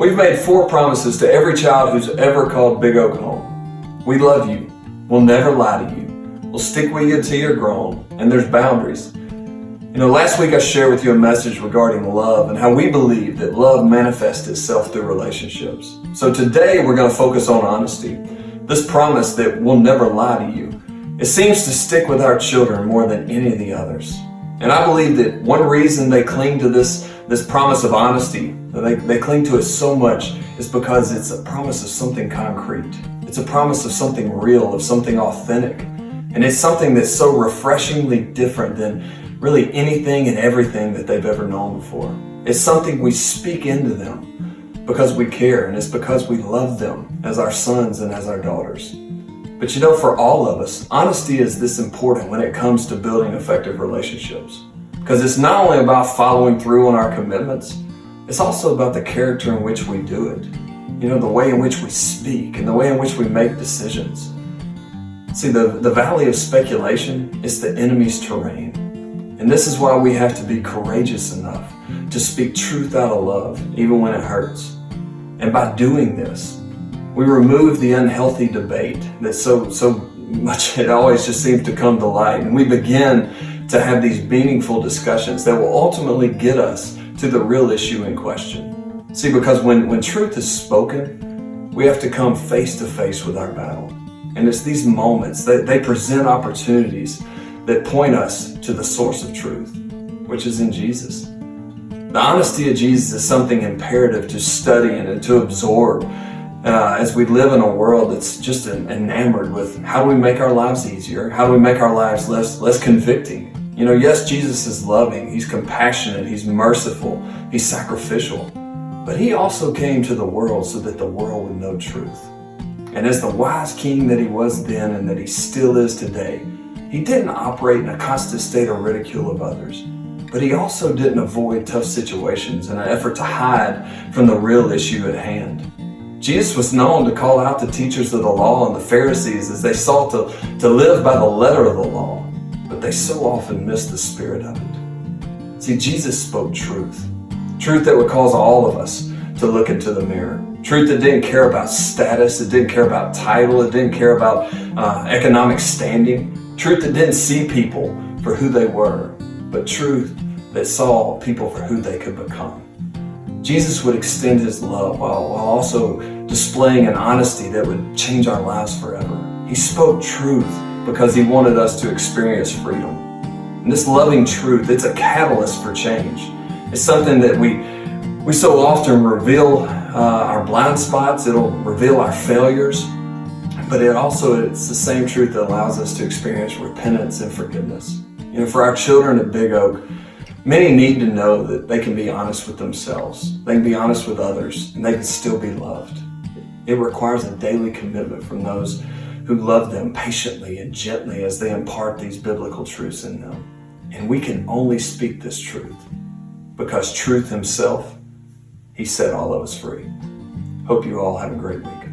We've made 4 promises to every child who's ever called Big Oak home. We love you. We'll never lie to you. We'll stick with you until you're grown, and there's boundaries. Last week I shared with you a message regarding love and how we believe that love manifests itself through relationships. So today we're going to focus on honesty. This promise that we'll never lie to you. It seems to stick with our children more than any of the others. And I believe that one reason they cling to this promise of honesty, they cling to it so much, is because it's a promise of something concrete. It's a promise of something real, of something authentic. And it's something that's so refreshingly different than really anything and everything that they've ever known before. It's something we speak into them because we care, and it's because we love them as our sons and as our daughters. But for all of us, honesty is this important when it comes to building effective relationships. Because it's not only about following through on our commitments, it's also about the character in which we do it. The way in which we speak and the way in which we make decisions. See, the valley of speculation is the enemy's terrain. And this is why we have to be courageous enough to speak truth out of love, even when it hurts. And by doing this, we remove the unhealthy debate that so much it always just seems to come to light. And we begin to have these meaningful discussions that will ultimately get us to the real issue in question. See, because when truth is spoken, we have to come face to face with our battle. And it's these moments that they present opportunities that point us to the source of truth, which is in Jesus. The honesty of Jesus is something imperative to study and to absorb as we live in a world that's just enamored with how do we make our lives easier? How do we make our lives less convicting? Yes, Jesus is loving, He's compassionate, He's merciful, He's sacrificial. But He also came to the world so that the world would know truth. And as the wise king that He was then and that He still is today, He didn't operate in a constant state of ridicule of others, but He also didn't avoid tough situations in an effort to hide from the real issue at hand. Jesus was known to call out the teachers of the law and the Pharisees as they sought to live by the letter of the law, but they so often missed the spirit of it. See, Jesus spoke truth that would cause all of us to look into the mirror. Truth that didn't care about status, it didn't care about title, it didn't care about economic standing. Truth that didn't see people for who they were, but truth that saw people for who they could become. Jesus would extend His love while also displaying an honesty that would change our lives forever. He spoke truth because He wanted us to experience freedom. And this loving truth, it's a catalyst for change. It's something that we so often reveal our blind spots, it'll reveal our failures, but it's the same truth that allows us to experience repentance and forgiveness. For our children at Big Oak, many need to know that they can be honest with themselves, they can be honest with others, and they can still be loved. It requires a daily commitment from those who love them patiently and gently as they impart these biblical truths in them. And we can only speak this truth because truth Himself, He set all of us free. Hope you all have a great week.